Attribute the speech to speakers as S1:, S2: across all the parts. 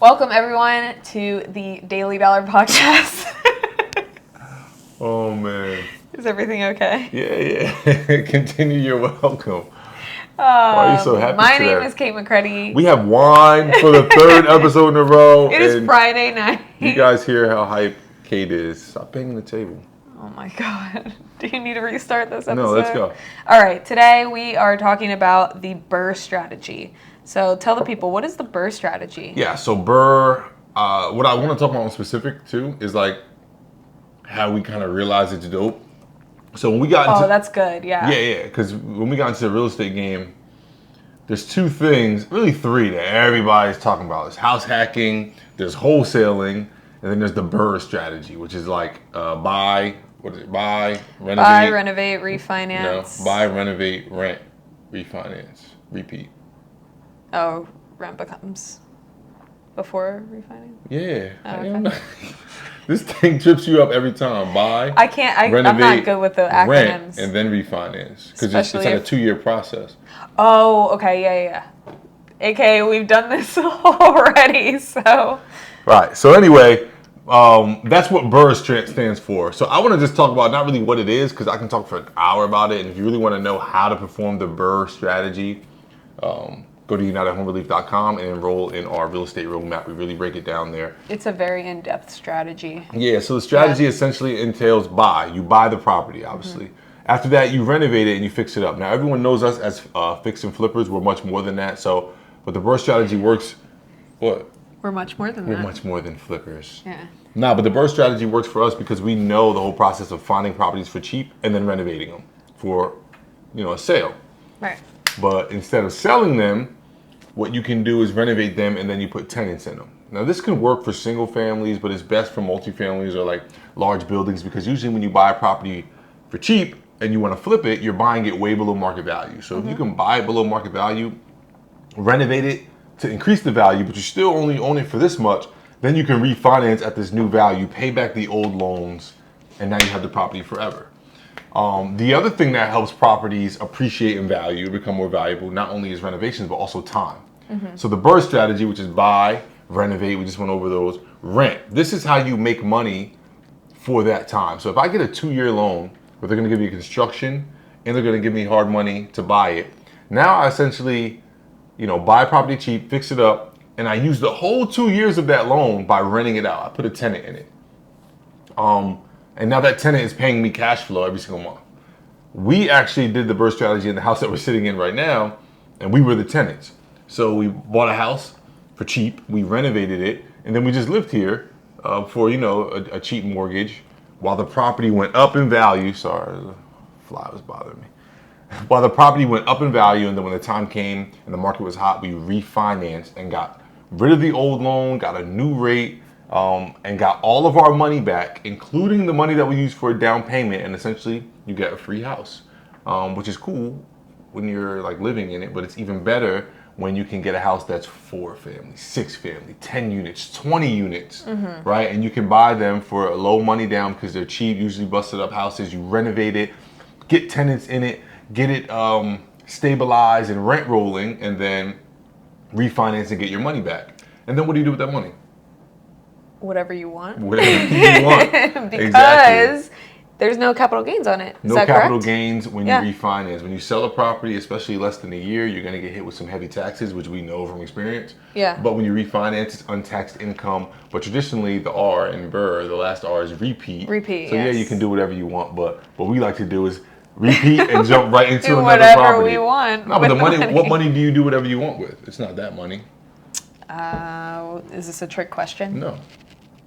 S1: Welcome everyone to the Daily Dollar Podcast.
S2: Oh man.
S1: Is everything okay?
S2: Yeah. Continue your welcome. Why are you so happy
S1: My
S2: today?
S1: name is Kate McCready.
S2: We have wine for the third episode in a row.
S1: It is Friday night.
S2: You guys hear how hype Kate is. Stop banging the table.
S1: Oh my God. Do you need to restart this episode?
S2: No, let's go.
S1: All right. Today we are talking about the BRRRR strategy. So tell the people, what is the BRRRR strategy?
S2: Yeah, so BRRRR, what I want to talk about in specific too is like how we kind of realize it's dope. So when we got into...
S1: Oh, that's good, yeah.
S2: Yeah, because when we got into the real estate game, there's two things, really three, that everybody's talking about. There's house hacking, there's wholesaling, and then there's the BRRRR strategy, which is like buy, renovate.
S1: Buy, renovate, refinance.
S2: No, buy, renovate, rent, refinance, repeat.
S1: Oh, rent becomes before refinance?
S2: Yeah.
S1: Oh, okay.
S2: This thing trips you up every time. Buy,
S1: I'm not good with the acronyms.
S2: Rent, and then refinance. Because it's like a 2-year process.
S1: Oh, okay, yeah. AKA, we've done this already, so.
S2: Right. So anyway, that's what BRRRR stands for. So I want to just talk about not really what it is, because I can talk for an hour about it. And if you really want to know how to perform the BRRRR strategy, go to unitedhomerelief.com and enroll in our real estate roadmap. We really break it down there.
S1: It's a very in-depth strategy.
S2: Yeah, so the strategy essentially entails buy. You buy the property, obviously. Mm-hmm. After that, you renovate it and you fix it up. Now, everyone knows us as fix and flippers. We're much more than that. So, but the BRRRR strategy works, what?
S1: We're much more than that.
S2: We're much more than flippers.
S1: Yeah.
S2: Nah, but the BRRRR strategy works for us because we know the whole process of finding properties for cheap and then renovating them for, a sale.
S1: Right.
S2: But instead of selling them, what you can do is renovate them and then you put tenants in them. Now this can work for single families, but it's best for multifamilies or like large buildings, because usually when you buy a property for cheap and you want to flip it, you're buying it way below market value. So if you can buy it below market value, renovate it to increase the value, but you still only own it for this much, then you can refinance at this new value, pay back the old loans, and now you have the property forever. The other thing that helps properties appreciate in value, become more valuable, not only is renovations, but also time. Mm-hmm. So the BRRRR strategy, which is buy, renovate, we just went over those, rent. This is how you make money for that time. So if I get a 2-year loan where they're gonna give me construction and they're gonna give me hard money to buy it, now I essentially, buy property cheap, fix it up, and I use the whole 2 years of that loan by renting it out. I put a tenant in it. And now that tenant is paying me cash flow every single month. We actually did the BRRRR strategy in the house that we're sitting in right now, and we were the tenants. So we bought a house for cheap, we renovated it, and then we just lived here for, a cheap mortgage while the property went up in value. Sorry, the fly was bothering me. While the property went up in value, and then when the time came and the market was hot, we refinanced and got rid of the old loan, got a new rate, and got all of our money back, including the money that we used for a down payment, and essentially you get a free house, which is cool when you're like living in it, but it's even better when you can get a house that's 4 family, 6 family, 10 units, 20 units, right? And you can buy them for a low money down because they're cheap, usually busted up houses. You renovate it, get tenants in it, get it stabilized and rent rolling, and then refinance and get your money back. And then what do you do with that money?
S1: Whatever you want.
S2: Whatever you want.
S1: Because
S2: exactly.
S1: There's no capital gains on it.
S2: No capital gains when you refinance. When you sell a property, especially less than a year, you're going to get hit with some heavy taxes, which we know from experience.
S1: Yeah.
S2: But when you refinance, it's untaxed income. But traditionally, the R in BRRRR, the last R is repeat.
S1: Repeat,
S2: So
S1: yes.
S2: yeah, you can do whatever you want. But what we like to do is repeat and jump right into
S1: do
S2: another
S1: whatever
S2: property.
S1: we want.
S2: No, but the money. What money do you do whatever you want with? It's not that money.
S1: Is this a trick question?
S2: No.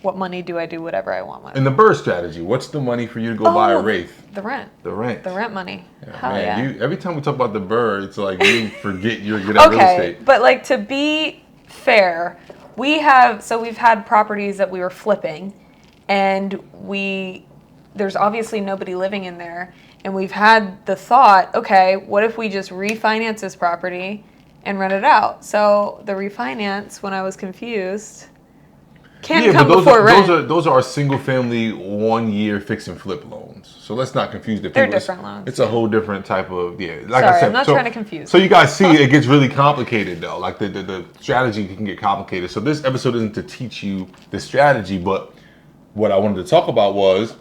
S1: What money do I do whatever I want with?
S2: In the BRRRR strategy, what's the money for you to go buy a Wraith?
S1: The rent.
S2: The rent.
S1: The rent money.
S2: Yeah,
S1: Hell
S2: man,
S1: yeah.
S2: every time we talk about the BRRRR, it's like you forget you're good at real estate.
S1: But like, to be fair, we've had properties that we were flipping, and there's obviously nobody living in there, and we've had the thought, okay, what if we just refinance this property and rent it out? So the refinance, when I was confused, can come before rent.
S2: Those are single family 1-year fix and flip loans. loans. So let's not confuse the people.
S1: They're different loans.
S2: It's a whole different type of, like
S1: Sorry,
S2: I said.
S1: I'm not trying to confuse.
S2: So you guys see, it gets really complicated though. Like the strategy can get complicated. So this episode isn't to teach you the strategy, but what I wanted to talk about was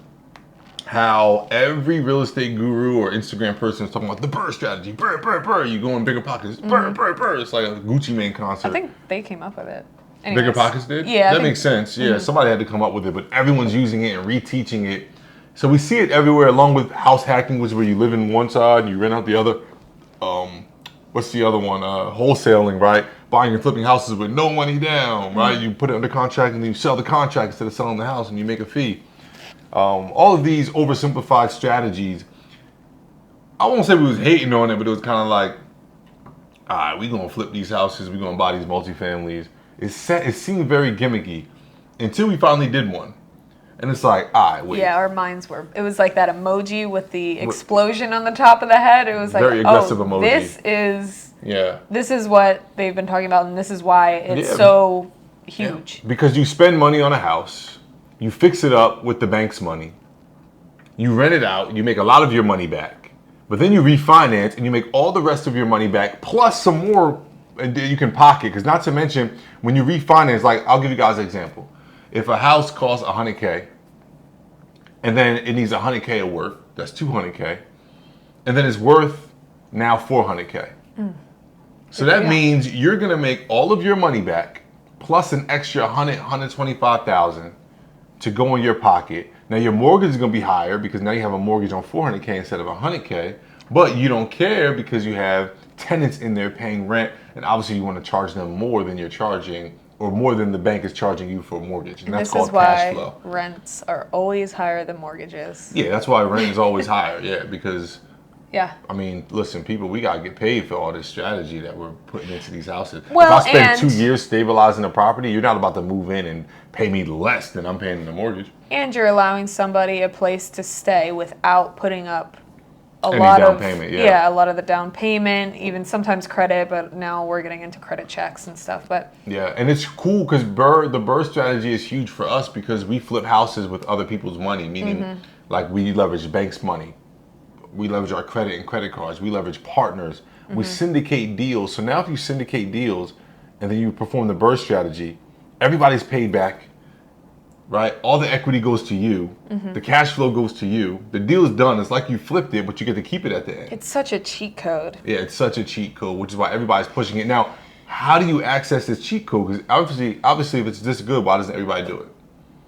S2: how every real estate guru or Instagram person is talking about the BRRRR strategy. BRRRR, BRRRR, BRRRR. You go in bigger pockets. BRRRR, BRRRR, BRRRR. It's like a Gucci Mane concert.
S1: I think they came up with it. Anyways.
S2: Bigger pockets did?
S1: Yeah.
S2: That makes sense. Yeah, somebody had to come up with it, but everyone's using it and reteaching it. So we see it everywhere, along with house hacking, which is where you live in one side and you rent out the other. What's the other one? Wholesaling, right? Buying and flipping houses with no money down, right? You put it under contract and then you sell the contract instead of selling the house and you make a fee. All of these oversimplified strategies, I won't say we was hating on it, but it was kind of like, all right, we're going to flip these houses. We're going to buy these multifamilies. It seemed very gimmicky until we finally did one. And it's like, all right, wait.
S1: Yeah, our minds were. It was like that emoji with the explosion on the top of the head. It was like,
S2: very aggressive emoji.
S1: This is what they've been talking about, and this is why it's so huge.
S2: Yeah. Because you spend money on a house, you fix it up with the bank's money, you rent it out, you make a lot of your money back, but then you refinance and you make all the rest of your money back plus some more you can pocket. Because not to mention, when you refinance, like I'll give you guys an example. If a house costs $100K and then it needs $100K of work, that's $200K, and then it's worth now $400K. So that means you're gonna make all of your money back plus an extra $125,000 to go in your pocket. Now your mortgage is gonna be higher because now you have a mortgage on $400K instead of $100K, but you don't care because you have tenants in there paying rent, and obviously you want to charge them more than you're charging, or more than the bank is charging you for a mortgage, and that's called cash flow.
S1: This is why rents are always higher than mortgages.
S2: Yeah, that's why rent is always higher. Yeah, because I mean, listen, people, we gotta get paid for all this strategy that we're putting into these houses.
S1: Well,
S2: if I spend 2 years stabilizing a property, you're not about to move in and pay me less than I'm paying in the mortgage.
S1: And you're allowing somebody a place to stay without putting up a
S2: Any
S1: lot
S2: down
S1: of
S2: payment,
S1: a lot of the down payment, even sometimes credit, but now we're getting into credit checks and stuff. But
S2: yeah, and it's cool because the BRRRR strategy is huge for us because we flip houses with other people's money, meaning like we leverage banks' money, we leverage our credit and credit cards, we leverage partners, we syndicate deals. So now if you syndicate deals and then you perform the BRRRR strategy, everybody's paid back. Right? All the equity goes to you. The cash flow goes to you. The deal is done. It's like you flipped it, but you get to keep it at the end.
S1: It's such a cheat code.
S2: Yeah, it's such a cheat code, which is why everybody's pushing it. Now, how do you access this cheat code? Because obviously, if it's this good, why doesn't everybody do it?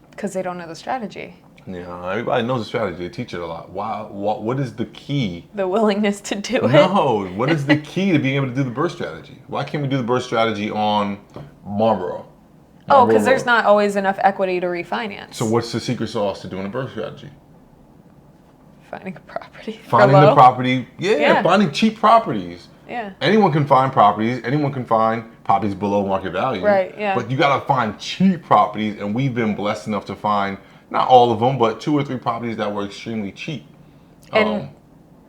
S1: Because they don't know the strategy.
S2: Yeah, everybody knows the strategy. They teach it a lot. Why? What is the key?
S1: The willingness to do it.
S2: No. What is the key to being able to do the BRRRR strategy? Why can't we do the BRRRR strategy on Marlboro?
S1: Oh, because there's not always enough equity to refinance.
S2: So what's the secret sauce to doing a BRRRR strategy?
S1: Finding a property.
S2: Finding the property. Yeah, finding cheap properties.
S1: Yeah.
S2: Anyone can find properties. Anyone can find properties below market value.
S1: Right, yeah.
S2: But you got to find cheap properties, and we've been blessed enough to find, not all of them, but 2 or 3 properties that were extremely cheap.
S1: And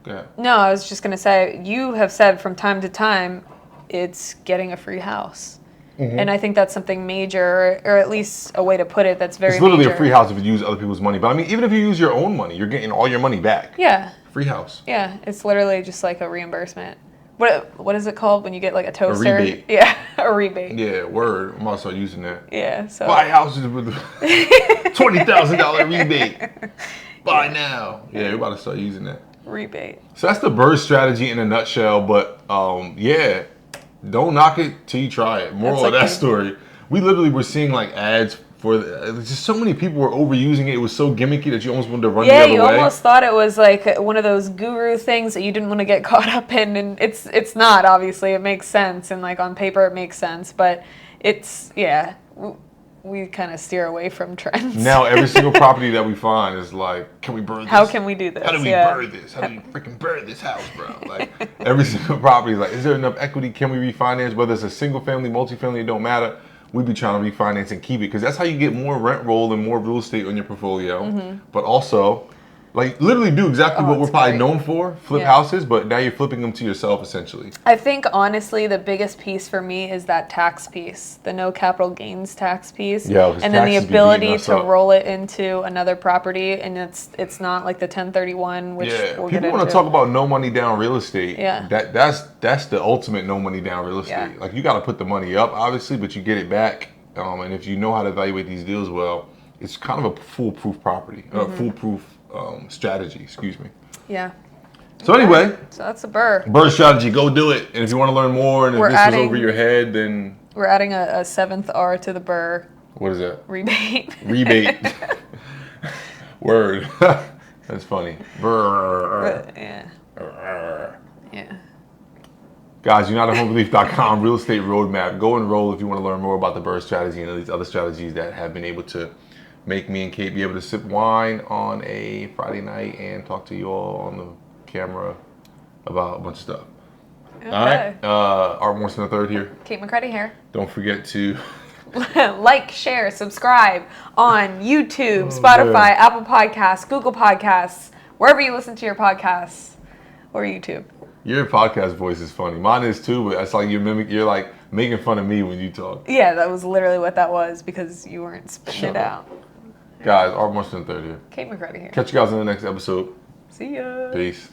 S2: go ahead.
S1: No, I was just going to say, you have said from time to time, it's getting a free house. And I think that's something major, or at least a way to put it that's very major.
S2: It's literally a free house if you use other people's money. But I mean, even if you use your own money, you're getting all your money back.
S1: Yeah.
S2: Free house.
S1: Yeah, it's literally just like a reimbursement. What is it called when you get like a toaster?
S2: A rebate.
S1: Yeah, a rebate.
S2: Yeah, word. I'm about to start using that.
S1: Yeah, so.
S2: Buy houses with $20,000 rebate. Buy now. Yeah, we're about to start using that.
S1: Rebate.
S2: So that's the BRRRR strategy in a nutshell. But yeah. Don't knock it till you try it. Moral of that story. We literally were seeing like ads for just so many people were overusing it. It was so gimmicky that you almost wanted to run the other way.
S1: Yeah, you almost thought it was like one of those guru things that you didn't want to get caught up in, and it's not. Obviously, it makes sense, and like on paper it makes sense, but it's we kind of steer away from trends.
S2: Now every single property that we find is like, can we BRRRR this?
S1: How can we do this?
S2: How do we BRRRR this? How do we freaking BRRRR this house, bro? Like every single property is like, is there enough equity? Can we refinance? Whether it's a single family, multifamily, it don't matter. We be trying to refinance and keep it because that's how you get more rent roll and more real estate on your portfolio. But also, Like literally do exactly what we're
S1: it's
S2: probably
S1: great.
S2: known for, flip
S1: Yeah.
S2: houses, but now you're flipping them to yourself essentially.
S1: I think honestly the biggest piece for me is that tax piece, the no capital gains tax piece,
S2: Yeah, 'cause
S1: and then the
S2: taxes be
S1: ability
S2: beating us
S1: to
S2: up.
S1: roll it into another property, and it's not like the 1031, which
S2: Yeah,
S1: we'll get
S2: people want
S1: into.
S2: to talk about no money down real estate.
S1: Yeah.
S2: That's the ultimate no money down real estate.
S1: Yeah.
S2: Like you got to put the money up, obviously, but you get it back. And if you know how to evaluate these deals well, it's kind of a foolproof property, foolproof strategy. Excuse me.
S1: Yeah.
S2: So anyway,
S1: So that's a BRRRR.
S2: BRRRR strategy, go do it. And if you want to learn more, and if
S1: We're
S2: this was
S1: adding-
S2: over your head, then
S1: We're adding a seventh R to the BRRRR
S2: what is that?
S1: rebate.
S2: Rebate. Word. That's funny. BRRRR.
S1: Yeah. Yeah.
S2: Guys, UnitedHomeRelief.com, real estate roadmap. Go enroll if you want to learn more about the BRRRR strategy and these other strategies that have been able to make me and Kate be able to sip wine on a Friday night and talk to you all on the camera about a bunch of stuff.
S1: Okay.
S2: All right. Art Morrison III here.
S1: Kate McCready here.
S2: Don't forget to
S1: Like, share, subscribe on YouTube,
S2: Oh,
S1: Spotify,
S2: man.
S1: Apple Podcasts, Google Podcasts, wherever you listen to your podcasts, or YouTube.
S2: your podcast voice is funny. Mine is too, but it's like you're like making fun of me when you talk.
S1: Yeah, that was literally what that was because you weren't spitting
S2: Shut
S1: it
S2: up.
S1: out.
S2: Guys, Art Morrison III here.
S1: Kate McCready here.
S2: Catch you guys in the next episode.
S1: See ya.
S2: Peace.